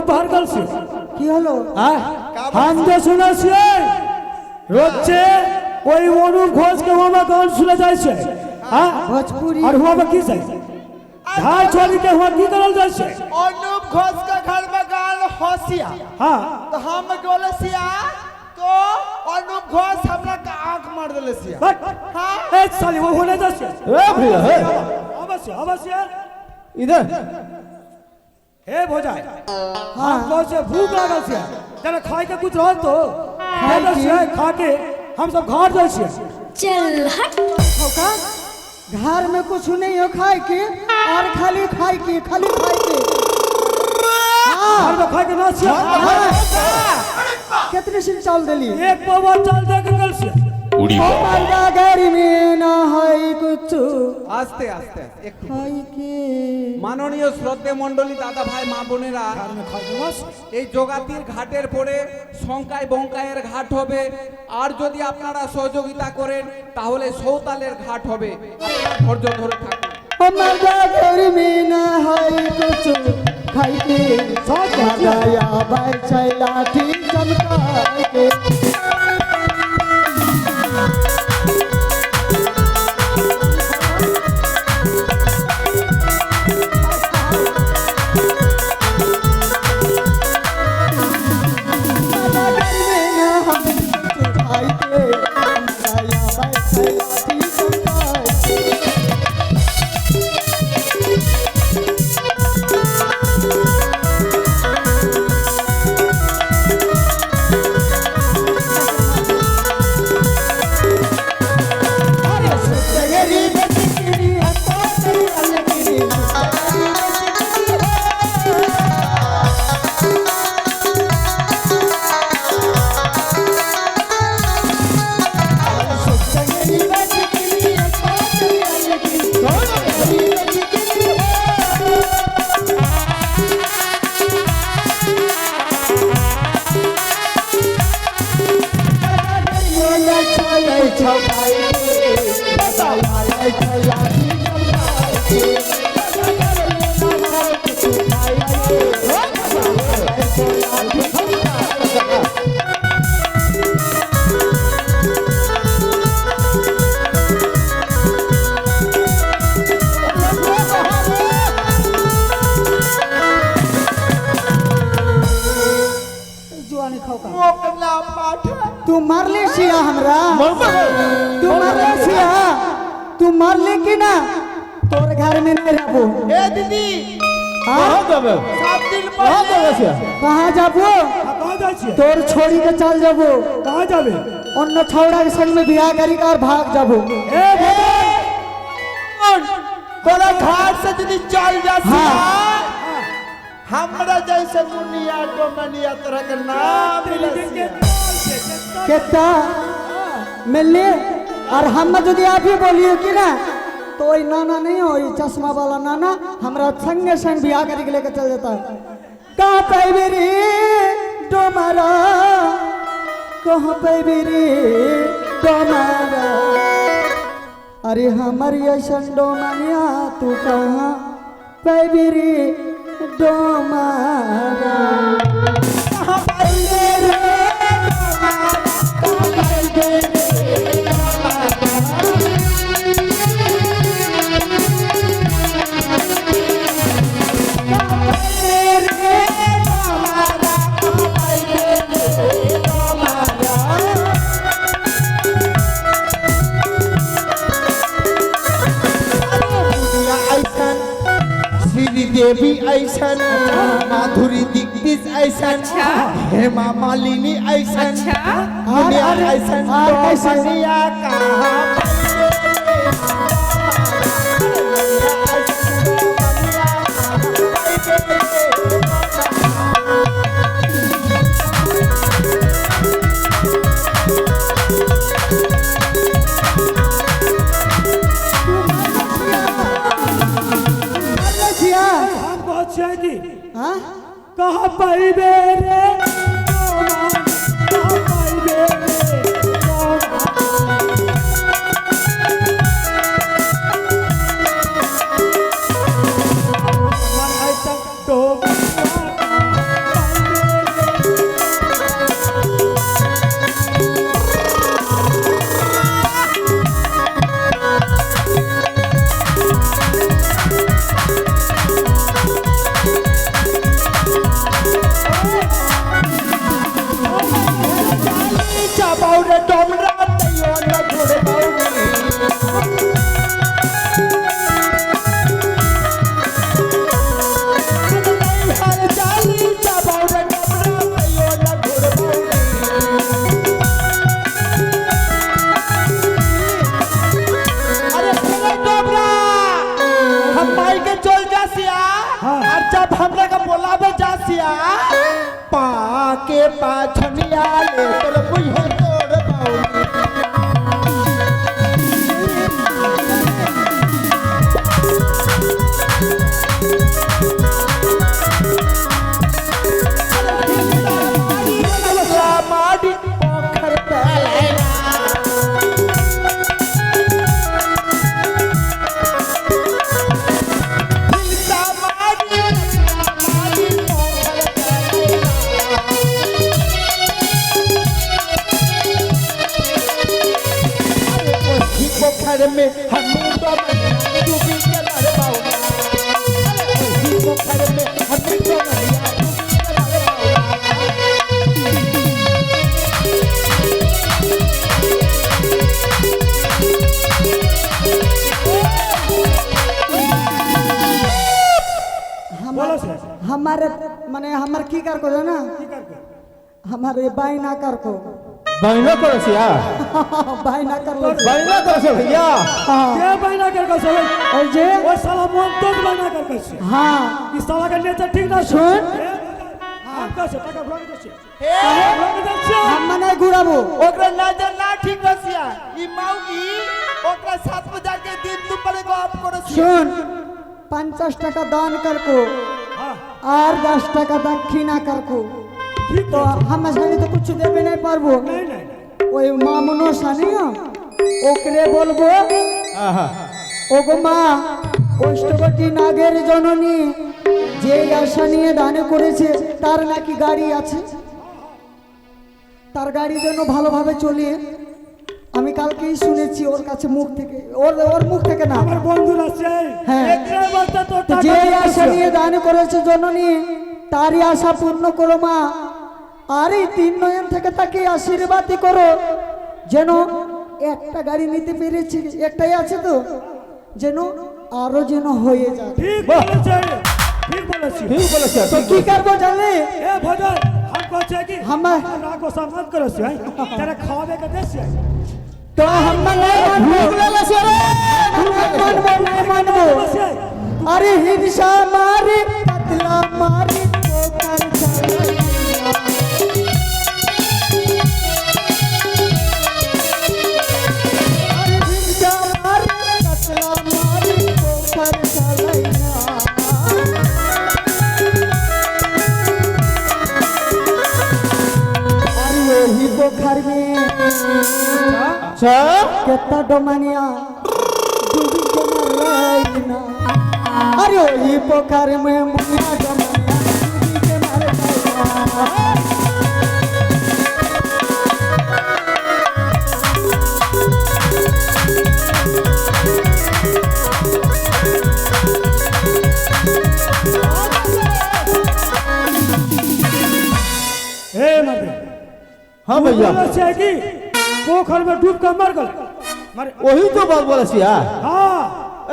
बाहर गल से কি হলো हम जो सुना से रोजे ওই অনুপ ঘোষ के वहां गान सुना जाय छे हां भोजपुरी और हुआ में की जाय धार छोड़ी के हुआ की करल जाय छे अनुप घोष का घर में गाल होसिया हां तो हम बोले सिया तो अनुप घोष हमरा का आंख मार देले सिया बट हां ए साली वो होने जाय छे ए भैया हे अवश्य इधर हे भोजाय हां तो से भूख लागल छे जरा खाए के कुछ रहल तो खाए से खा के हम सब घर जाय छे चल हट होका घर में कुछ नहीं हो खाए के और खाली खाए के घर में खाए के ना छे कितने सिन चाल देली एक पवा चाल दे के गल से उड़ी ओ मर्दा गरी में ना है कुछ আস্তে আস্তে একটু खाए के মাননীয় শ্রদ্ধে মণ্ডলী দাদা ভাই মা বোনেরা এই যোগাতির ঘাটের পরে সংকায় বঙ্কায়ের ঘাট হবে আর যদি আপনারা সহযোগিতা করেন তাহলে সৌতালের ঘাট হবে আপনারা ধৈর্য ধরে থাকুন ओ मर्दा गरी में ना है कुछ खाए के सजाया बैठा लाठी चमका के तू मार ले सिया हमरा तू मार ले सिया तू मार ले कि ना तोर घर में नहीं रहबो ए दीदी कहां जाबे 7 दिन कहां पहले जाबे से कहां जाबो कहां जाय छे तोर छोड़ी के चल जाबो कहां जाबे अन्य छौड़ा के संग में बियाह करी और भाग जाबो ए भोजाय तोरा घाट से यदि चल जा सिया हाँ। हमरा जैसे मुनिया को मनिया तरह के नाम मिले सिया केता मिले और हम यदि आप ही बोलिए कि ना तो वही नाना नहीं हो ये चश्मा वाला नाना हमरा संगे संग बियाह करके लेकर चल जाता है कहाँ पे रे डोमारा कहाँ पे रे डोमारा अरे हमारी ऐसा डोमानिया तू कहाँ पे रे डोमारा कहाँ पे रे देवी ऐसन माधुरी दीक्षित ऐसन हेमा मालिनी ऐसन मुनिया ऐसन मनिया कहाँ पाइबे रे कहाँ पाइबे रे पाके पाछनिया ले तोर बुझे तोड़ बाउली माडी पोखर तलैला पोखर में हम तो डूबी के लड़ पाऊंगा पोखर में हम तो डूबी के लड़ बोलो से हमारे माने हमार की कर को जाना की कर को हमारे बाई ना कर को बहना करसिया बाई ना कर लो बहना करसे भैया के महीना कर को सब और जे वो साला मन तो महीना कर को से हाँ इस साला का नेचर ठीक ना सुन। हम का से टका भ्रम दे से हे भ्रम दे से हम मने गुराबो ओकरा नजर ना ठीक बसिया ई मौगी ओकरा साथ में जाके दिन दुपहर को आप करो सुन 50 টাকা দান করকো हां আর 10 টাকা দক্ষিণা করকো ठीक তো हम সানি তো কিছু দেবে নাই পারবো नहीं नहीं ওই মামুনো সানিও ওকরে বলবো आहा ওগো মা অষ্টবতী নাগের জননী যে আশা নিয়ে দান করেছে তার নাকি গাড়ি আছে তার গাড়ির জন্য ভালোভাবে চলে আমি কালকেই শুনেছি ওর কাছে মুখ থেকে ওর মুখ থেকে না আমার বন্ধুরা আছে হ্যাঁ। একরে বলতে তো তো যে আশা নিয়ে দান করেছে জননী তারই আশা পূর্ণ করো মা আর এই 3 নয়ন থেকে তাকে আশীর্বাদ করো যেন একটা গাড়ি নিতে পেরেছি একটাই আছে তো যেন আরো যেন হয়ে যায় ঠিক বলেছে ঠিক বলেছে ठीक बोलसिया তো কি করবো জানলে ए भजन हम कहते कि हम- राको सम्मान करो से तेरे खावे के देश है তো हम मानबो बस है अरे हिंसा मारी कतला मारी पोकर चलाइया अरे हिंसा मारी कतला मारी पोकर चलाइया अरे वही पोखर में अच्छा केता डोमानिया डूबी के मर ना अरे वही पोखर में मुनिया डोमानिया डूबी के मर गया ए मर्दे हाँ भैया बोले से कि पोखर में डूब कर मर गए मर वही तो बात बोलसिया हां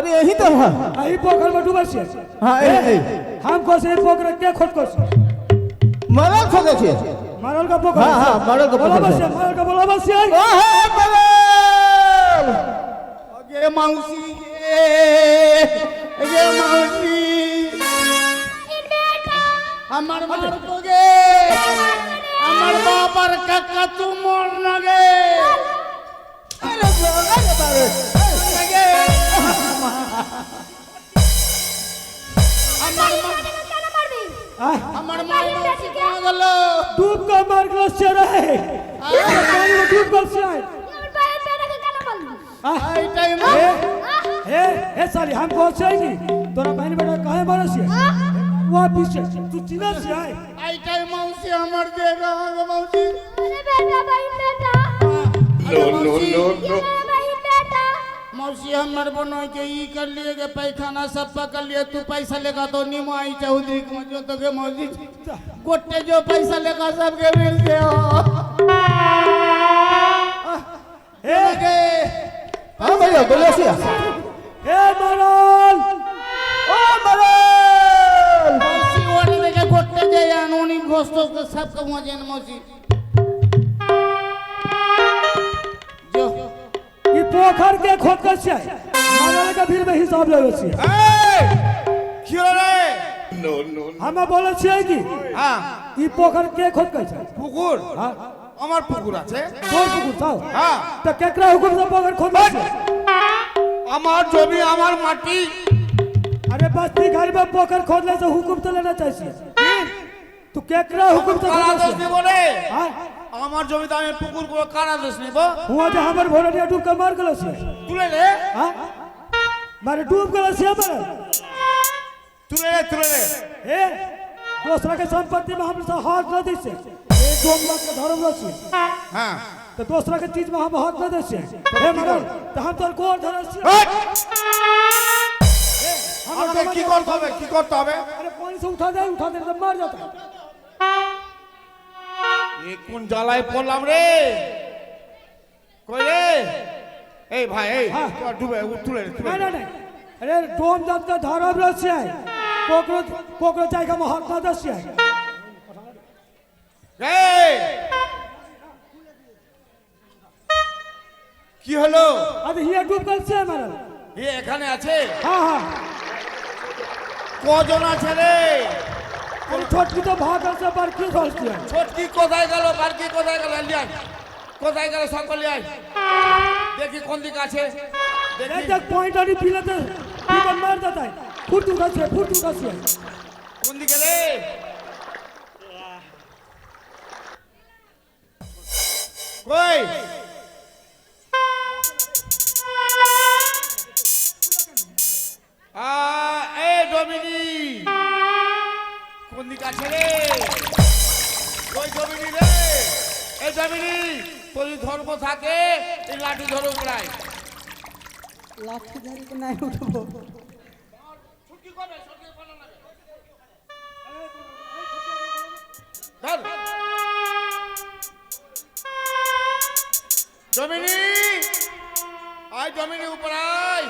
अरे यही तो है आई पोखर में डूबल से हाँ ए हम को से पोखर के खोद को मरल खोगे छे मारल का पोखर हाँ, हाँ, मारल का बोला पोखर बस से। है, मारल का बोला बस है ओहे बलल गे मौसी गे मौसी আমার মার তো গে আমার বাবার কাকা তু মর না গে আরে বারে গে আমার মা আমার মা মৌসি কোন গেল डूब कर मर गए से रहे पानी में डूब गए से এই টাইম ए साली हम को से कि तोरा बहन बेटा काहे मरे से वो पीछे तू चिना से आए এই টাইম মৌসি আমার দে গো মৌসি मौसी हमर बनोय के ई कर लिए के पैखाना सब कर लिए तू पैसा लेगा तो निमाई चौधरी को जो तो के मौसी गोटे जो पैसा लेगा सब के मिल गए हो ए के हाँ भैया बोलसिया ए मरल ओ मरल मौसी ओने देखे गोटे जे अनोनी घोस्तो के सब के मजे न मौसी जो ई पोखर के खोद के से मरल के फिर में हिसाब लेवे से ए क्यों रे हम बोले छिए कि हां ই পোখর কে খোদ কইছে পুকুর হ্যাঁ আমার পুকুর আছে তোর পুকুর তাও হ্যাঁ তা কেকরা হুকুম সে পোখর খোদ কইছে আমার জমি আমার মাটি अरे बस्ती घर में पोखर खोदने से हुकुम तो लेना चाहिए तू केकरा हुकुम तो কারা দোষ নিব রে हाँ আমার জমিতে আমি পুকুর করে কারা দোষ নিব हुआ जो हमर भोरनिया डूब के मार गलो से তুলে রে हाँ मारे डूब गलो से पर তুলে রে ए दूसरा के संपत्ति में हम से हाथ न दे से एक डोमला के धर्म रसी হ্যাঁ तो दूसरा के चीज में हम हाथ न दे से हे मरल तो हम तो कोर धरस से আমাকে কি করতে হবে কি করতে হবে अरे पानी से उठा दे तो मर जाता এই কোন জ্বালায় পড়লাম রে কই রে এই ভাই এই হ্যাঁ। ডুবে তুলে नहीं नहीं नहीं अरे डोम जात का धर्म रसी है कोकरो कोकरो जाएगा में हाथ न दे से রে কি হলো अब ये डूब गल से मरल এ এখানে আছে हाँ हाँ কজন আছে রে अरे छोटकी तो भागल से बड़की खोलती है ছোটকি কোথায় গেল বারকি কোথায় গেল লিয়াই কোথায় গেল সকল লিয়াই দেখি কোন দিকে আছে দেখি एक जग पॉइंट आनी पीले तो पीले मार देता है फुटू का से কোন দিকে রে কই এই ডমিনি কোন দিকে আছে রে কই ডমিনি রে এই ডমিনি তোর ধর্ম থাকে এই লাঠি ধরে উপড়ায় লাঠি ধরে তো নাই উঠবো ছুটি করবে ছুটি করবে না ধর ডমিনি আয় ডমিনি উপড়ায়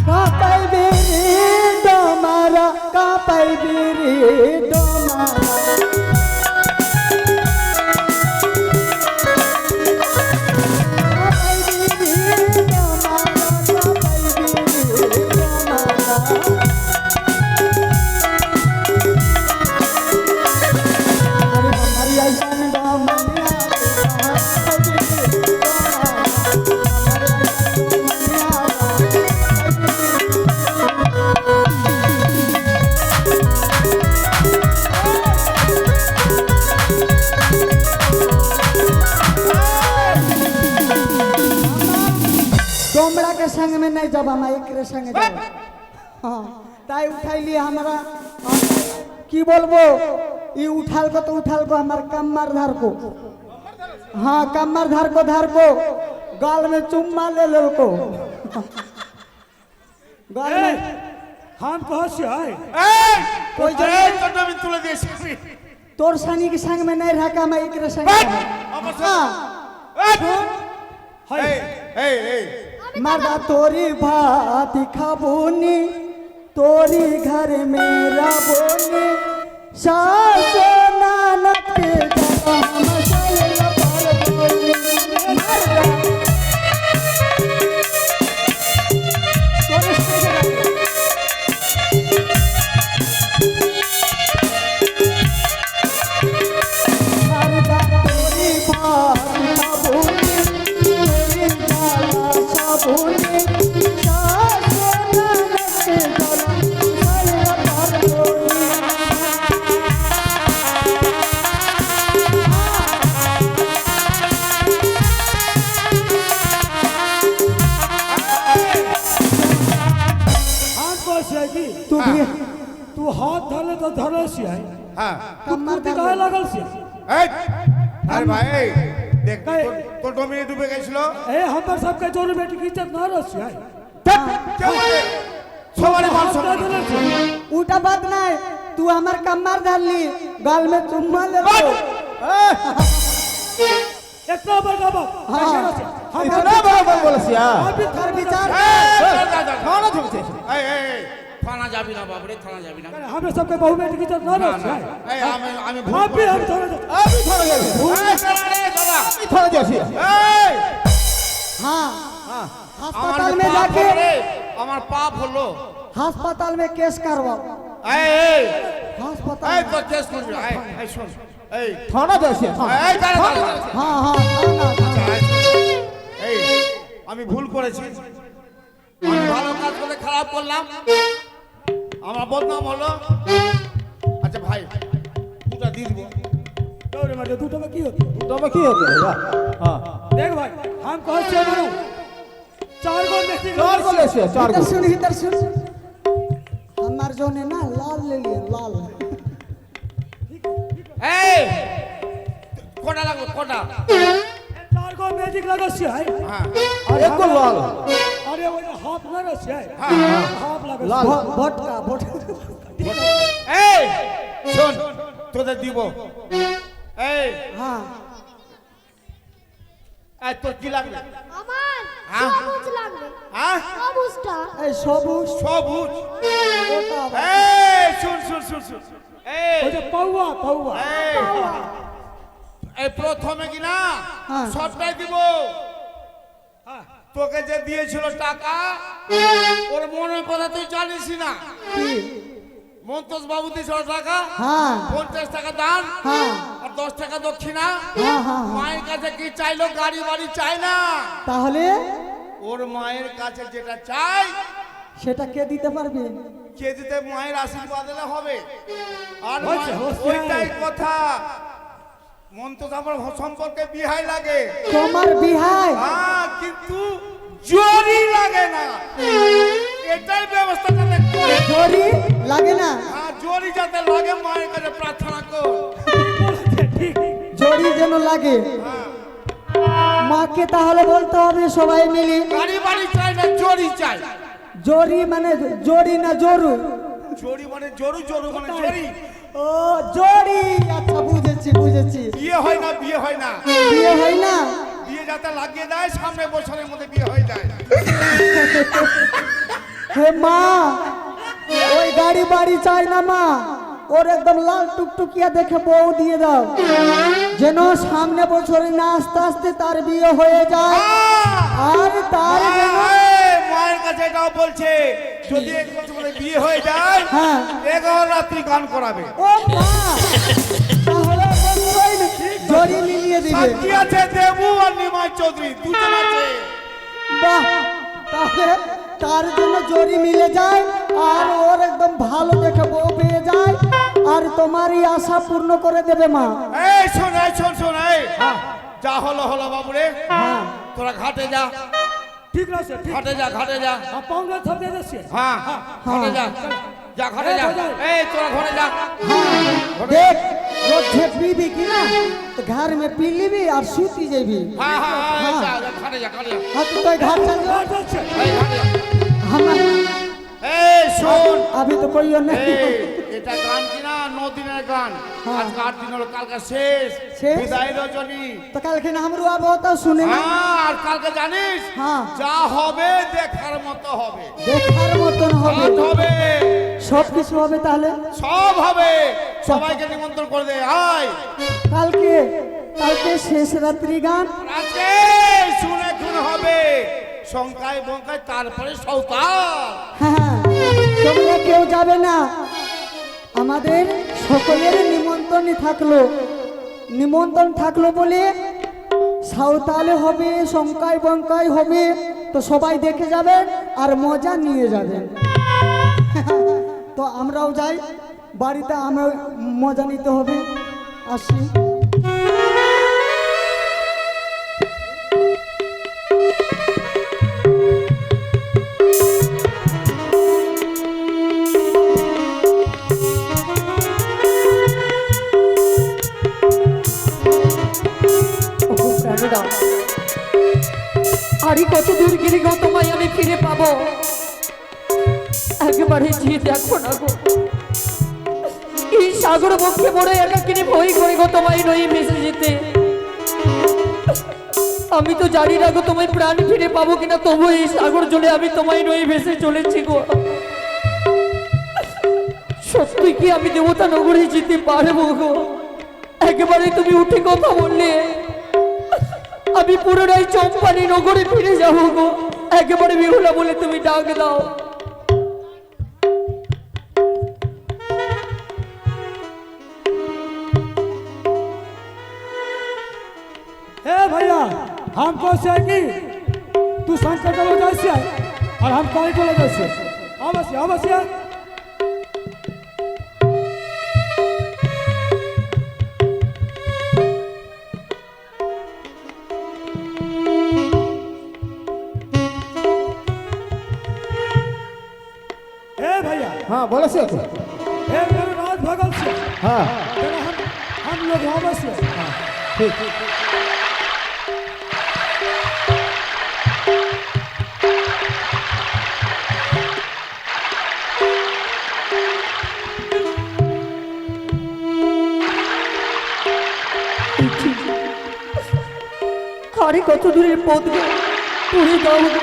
কাপাই বিরি ডমারা কাপাই বিরি ডমারা কাপাই বিরি ডমারা কাপাই বিরি ডমারা আরে हमारी ऐसन डमनिया डोमड़ा के संग में नहीं जब हम एक संग जाब हाँ ताई उठैली हमारा की बोलबो ई उठाल को हमार कमर धर को हाँ कमर धर को गाल में चुम्मा ले लो को गाल ए, में हम कहाँ से आए कोई এই তো ডমিনি তুলে দিয়েছি तोर सनी के संग में नहीं रहा मैं एक संग আমার हाँ हाय এই এই मर्दा तोरी भात खाबोनी तोरी घर में रबोनी सासो नानक के जगह मसाले पर बोली मर्दा तोरे संग मर्दा तोरी भात खाबोनी तोरी जाला साबुनी सासो नानक के जगह मसाले पर बोली हम कहाँ से आए की तू भी तू हाथ धरले तो धरले से आए হ্যাঁ कमर तू काहे लगल से এই আরে ভাই দেখ এই। তোর ডমিনি ডুবে গেছিল ए हमर सबके जोर बेटी की इज्जत ना रस आए সবারই মান हाथ সম্মান धरले से उठा बात नहीं तू हमार कमर धर ली गाल में चुम्मा ले लो इतना बड़ा बात कैसे रस हम इतना बड़ा बोल बोलसिया अभी कर विचार खाना झुमते এই থানা যাবি না বাবরে থানা যাবি না हमें सबके बहू बेटी की इज्जत ना रस आए এই আমি ভুল अभी हम धरे अभी थोड़ा जाए এই দাঁড়া রে দাঁড়া थोड़ा जाए এই हाँ अस्पताल में पाप जाके হলো রে, আমার পাপ হলো। अस्पताल में केस करवाओ। এই এই अस्पताल এই में। তো কেস করবি, এই এই শোন, এই থানা যাচ্ছে এই দাঁড়া দাঁড়া, দাঁড়া। हाँ हाँ थाना, थाना। এই আমি ভুল করেছি, আমি ভালো কাজ করে খারাপ করলাম, আমার বদনাম হলো। আচ্ছা ভাই দুটা দিয়ে দিব। दौड़े मारे दूटा में की होती তবে কি হতো भैया हाँ देख भाई हम कौन से मानो 4 गोल में 4 गोल ऐसे 4 इधर गोल सुन इधर सुन। हमार जो है ना लाल ले लिए लाल। এই কোটা লাগবে কোটা। 4 गोल मैजिक लगा से है হ্যাঁ एक गोल लाल अरे वो हाफ लगा से है হ্যাঁ हाफ लगा लाल वोट का वोट। এই শোন তোদের দিব। এই हाँ এই তোর কি লাগবে? আমার হ্যাঁ? সবুজ লাগবে হ্যাঁ সবুজটা ए सबूज সবুজ। कोटा এই শুন শুন শুন শুন, এই वो जो पौवा पौवा এই, এই প্রথমে কি না হ্যাঁ। সবটাই দিব। তোকে যে দিয়েছিল টাকা ওর মনের কথা তুই জানিস না। মন্তোষ বাবু দিয়েছিল টাকা, हाँ 50 টাকা দান हाँ আর 10 টাকা দক্ষিণা। हाँ हाँ हाँ। মায়ের কাছে কি চাইলো? গাড়ি বাড়ি চাই না, তাহলে ওর মায়ের কাছে যেটা চাই সেটা কে দিতে পারবে? কে দিতে মায়ের আশীর্বাদ দিলে হবে। আর হচ্ছে, মা- হচ্ছে। ওইটাই কথা। মন্তোষ আমার সম্পর্কে বিহাই লাগে, তোমার বিহাই হ্যাঁ, কিন্তু জোরই লাগে না। এটাই ব্যবস্থাটা করে। জরি লাগে না? হ্যাঁ, জোরই যাতে লাগে মায়ের কাছে প্রার্থনা কর। ठीक জরি যেন লাগে। মাকে তাহলে বলতে হবে সবাই মিলে গাড়ি বাড়ি চাই না, জোরই চাই। জরি মানে জরি না জরু? জোরি মানে জোরু, জোরু মানে জোরি। ও জরি, আচ্ছা বুঝেছি বুঝেছি। বিয়ে হয় না, বিয়ে হয় না, বিয়ে হয় না? বিয়ে যাতে লাগিয়ে দেয় সামনে বছরের মধ্যে বিয়ে হয়ে যায়। হে মা, ওই গাড়ি বাড়ি চাই না মা, ওর একদম লাল টুকটুকিয়া দেখে বউ দিয়ে দাও, যেন সামনে বছরে না আস্তে আস্তে তার বিয়ে হয়ে যায়। আর তার যেন মায়ের কাছে এটাও বলছে যদি এক বছর মধ্যে বিয়ে হয়ে যায় হ্যাঁ। 11 রাত্রি গান করাবে। ও মা, তাহলে অবশ্যই জরি মিলিয়ে দিবে। সাক্ষী আছে দেবু আর নিমাই চৌধুরী, দুজন আছে। বাহ, তাহলে তার জন্য জরি মিলে যায় আর ওর একদম ভালো দেখে বউ পেয়ে যায় আর তোমারই আশা পূর্ণ করে দেবে মা। এই শোন, এই শোন, শোন, এই যা হলো হলো বাবু রে, হ্যাঁ তোরা ঘাটে যা, ठीक ना से ठीक ঘাটে যা, ঘাটে যা। आप पाऊंगा सब दे दे से হ্যাঁ ঘাটে যা, যা ঘাটে যা। এই তোরা ঘরে যা। देख रोज पीबी की ना तो घर में पी लीबी और सूती जेबी। হ্যাঁ হ্যাঁ হ্যাঁ, যা, যা, ঘাটে যা, ঘাটে যা। हाँ तो कोई घर चल जाओ। और से এই ঘাটে যা। हम এই শোন, अभी तो कोई और नहीं। এই, এটা গান কিনা 9 দিনের গান, আজকে 8 দিন হলো, কালকে শেষ শেষ? বিদায় রজনী। तो कल के नाम रुआ बहुत सुने ना। হ্যাঁ, আর কালকে জানিস হ্যাঁ। যা হবে দেখার মতো হবে, দেখার মতন হবে, সব হবে, সব কিছু হবে। তাহলে সব হবে। সবাইকে নিমন্ত্রণ করে দে, আয় কালকে কালকে শেষ রাত্রি গান। আজকে শুনে খুন হবে শঙ্কায় বঙ্কায়, তারপরে সৌতাল। হ্যাঁ, তোমরা কেউ যাবে না, আমাদের সকলের নিমন্ত্রণ থাকলো বলে সাঁওতালে হবে, শঙ্কায় বঙ্কায় হবে, তো সবাই দেখে যাবেন আর মজা নিয়ে যাবেন। তো আমরাও যাই, বাড়িতে আমরা মজা নিতে হবে। আসি। প্রাণরা, আরে কত দূর গেলে গো তোমায় আমি ফিরে পাবো? একেবারে যে দেখো না গো, এই সাগর বক্ষে বড় একাকিনী ভয় করে গো তোমায় নই ভেসে যেতে। আমি তো জানি না গো তোমায় প্রাণ ফিরে পাবো কিনা, তবু এই সাগর জলে আমি তোমায় নই ভেসে চলেছি গো। সত্যি কি আমি দেবতা নগরে যেতে পারবো গো? একেবারে তুমি উঠে কথা বললে আমি পুনরায় চম্পানি নগরে ফিরে যাবো গো। একেবারে বিহুলা বলে তুমি ডাক দাও। हे भैया हमको से कि तू शंकर चलो जैसे और हम कहीं चलो जैसे अवश्य अवश्य हे भैया हाँ बोले से हे मेरे राज भगत से हाँ तेरा हम लोग अवश्य ठीक আরে কত দূরের পথ গো, পুরে দাও গো।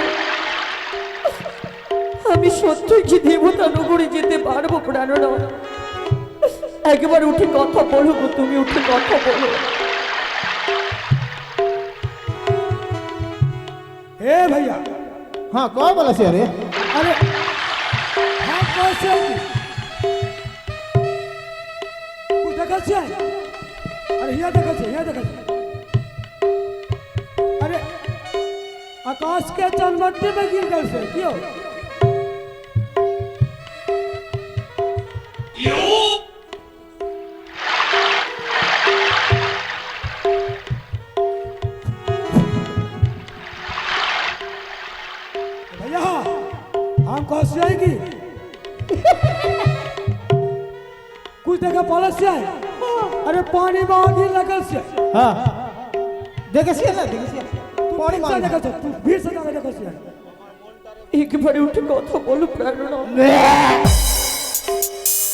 আমি সত্যই কি দেবতা নগরে যেতে পারবো প্রাণনা? একবার উঠে কথা বলো গো, তুমি উঠে কথা বলো। हे भैया हाँ कौन बोले से अरे अरे हम कैसे कुछ देखा छे अरे यहाँ देखा छे अरे आकाश के चनमट्टी में गिर गए से क्यों भैया हम कैसे आएगी कुछ देखा पलट से आए अरे पानी में आगे लगल से हाँ देखे से ना देखे से पानी तू मांग देखा छे तू भीड़ से जाके देखा छे একবারে উঠে কথা বলো প্রাণনা।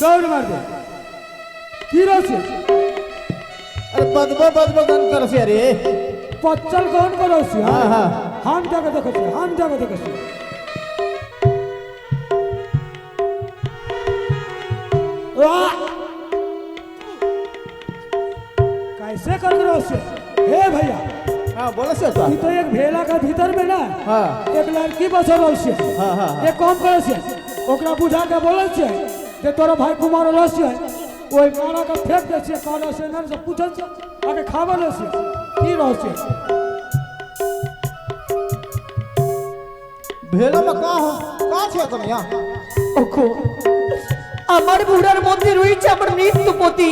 दौड़ मार दे की रोचे अरे बदबो गन कर से अरे पच्चल कौन करो से हाँ हाँ हम जाके देखो छे हम जाके देखो छे कैसे कर रहे हो से हे भैया हाँ बोले से तो ये तो एक भेला का भीतर में ना हाँ एक लड़की बसल रहो से हाँ हाँ एक कौन करे से ओकरा बुझा के बोले से जे तोरा भाई कुमार रहो से ओई मारा का फेंक दे से काला से नर से पूछल से आके खावा ले से की रहो से भेलो में कहाँ छे तुम यहाँ ওখো আমার বুড়ার মধ্যে রয়েছে আমার মৃত্যুপতি,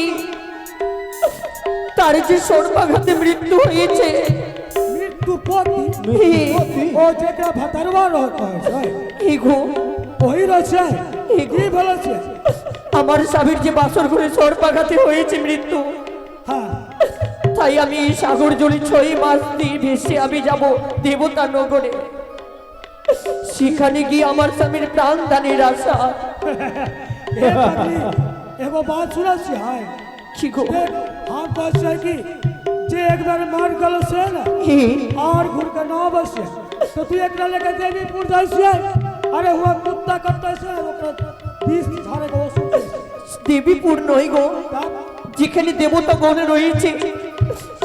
তার যে সর্বাঘাতে মৃত্যু হয়েছে। मृत्यु पोती ओ जेकरा भतरवा रहता है এগো वही रहो से की बोले से আমার স্বামীর যে বাসর ঘরে সর্বাঘাতে হয়েছে মৃত্যু, हां তাই আমি এই সাগর জলে 6 মাস দিয়ে ভেসে আমি যাব দেবতা নগরে। সেখানে গিয়ে আমার স্বামীর প্রাণ দানের আশা। ए पत्नी एगो बात सुना से हाय কি গো देख हम बात से कि जे एक बार मार गल से ना হে, और घुर के ना बसे तो तू एकरा लेके देवीपुर जाय से अरे हुआ कुत्ता कट्टा से ओकरा 20 झाड़े को सुन দেবীপুর নয় গো, যেখানে দেবতা গণে রয়েছে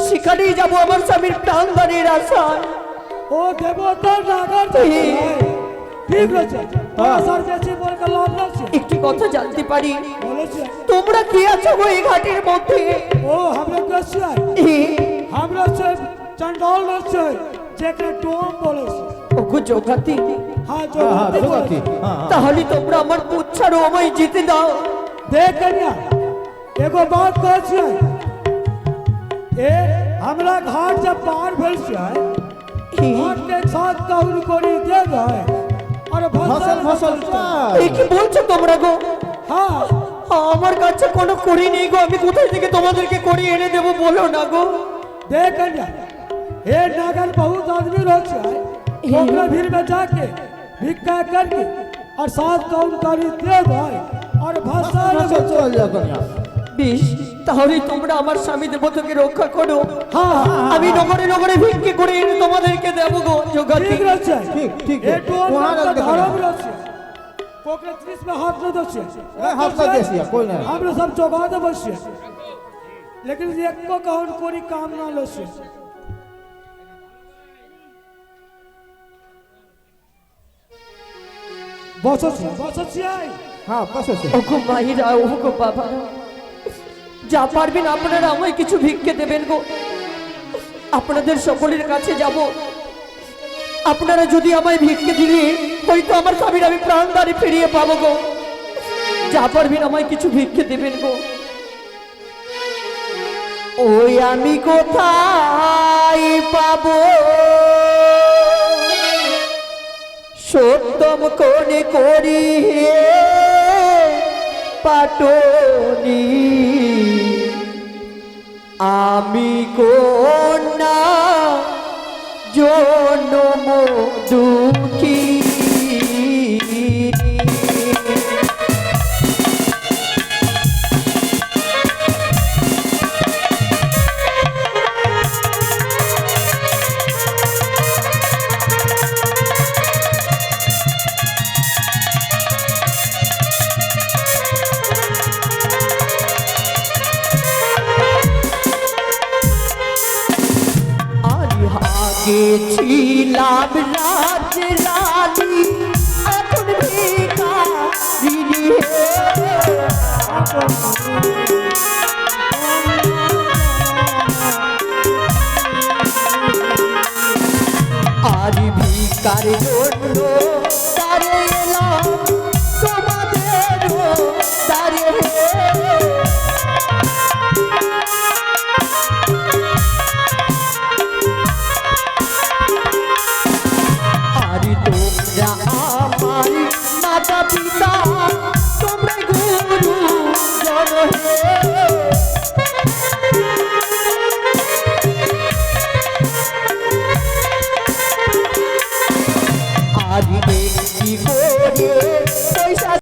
সেখানেই যাব আমার স্বামীর প্রাণ দানের আশা। ओ देवता नागर से ठीक रहे हां सर जैसे बोल के लाभ ना से একটি কথা জানতে পারি, बोले से তোমরা কি আছো গো এই ঘাটের মধ্যে? ओ हमरे कैसे आए হে, हमरा से चंडाल न से जेकरा टोम बोले से ওগো জগাতি, हां जो हाँ हाँ बातें देखो बोले थी से। हाँ हाँ তাহলে তোমরা আমার পুচ্ছারও আমায় যেতে দাও। देख कन्या एगो बात कह छै ए हमरा घाट जब पार भेल छै হে, घाट के साथ कहूर कोरी दे गए और फसल फसल এ কি বলছো তোমরা গো? हां আমার কাছে কোনো করি নেই গো, আমি কোথায় থেকে তোমাদেরকে করি এনে দেবো বলো না গো। देख कन्या हे नागर बहुत आदमी रह छै ओकरा भीड़ में जाके भिक्षा करके और साथ कहूर कोरी दे गए और भाषा फसल चल जा कन्या বেশ, তাহলে তোমরা আমার স্বামী দেবতাকে রক্ষা করো, हां আমি নগরে নগরে ভিক্ষে করে এনে তোমাদেরকে দেবো গো জগাতি। ठीक रह छै ठीक ठीक ए टोल वहाँ का रख दे धर्म कन्या। रह छै ओकरा त्रिस में हाथ न दे छै हाथ न दे छै, कोई नहीं। हम सब चौका दे छै लेकिन एक को कहूर कोरी काम ना ले छै বসছিয়াই হ্যাঁ বস আছে ওগো মাইরা ওগো বাবারা, যা পারবেন আপনারা আমায় কিছু ভিক্ষে দেবেন গো। আপনাদের সকলের কাছে যাব, আপনারা যদি আমায় ভিক্ষে দিলে হয়তো আমার স্বামীর আমি প্রাণদারি ফিরিয়ে পাবো গো। যা পারবেন আমায় কিছু ভিক্ষে দেবেন গো। ওই আমি কোথায় পাবো সত্যম কোনে করি হে পাটনি, আমি কন্যা জনম দুঃখী। গেছিলাম রাজ রানী এখন ভিখারিণী হে, আর ভিকার জন্য তারে এলাম তোমাদের তারে হে। আমার মাতা পিতা তোমরা গুরু জন হে, আর একটি করে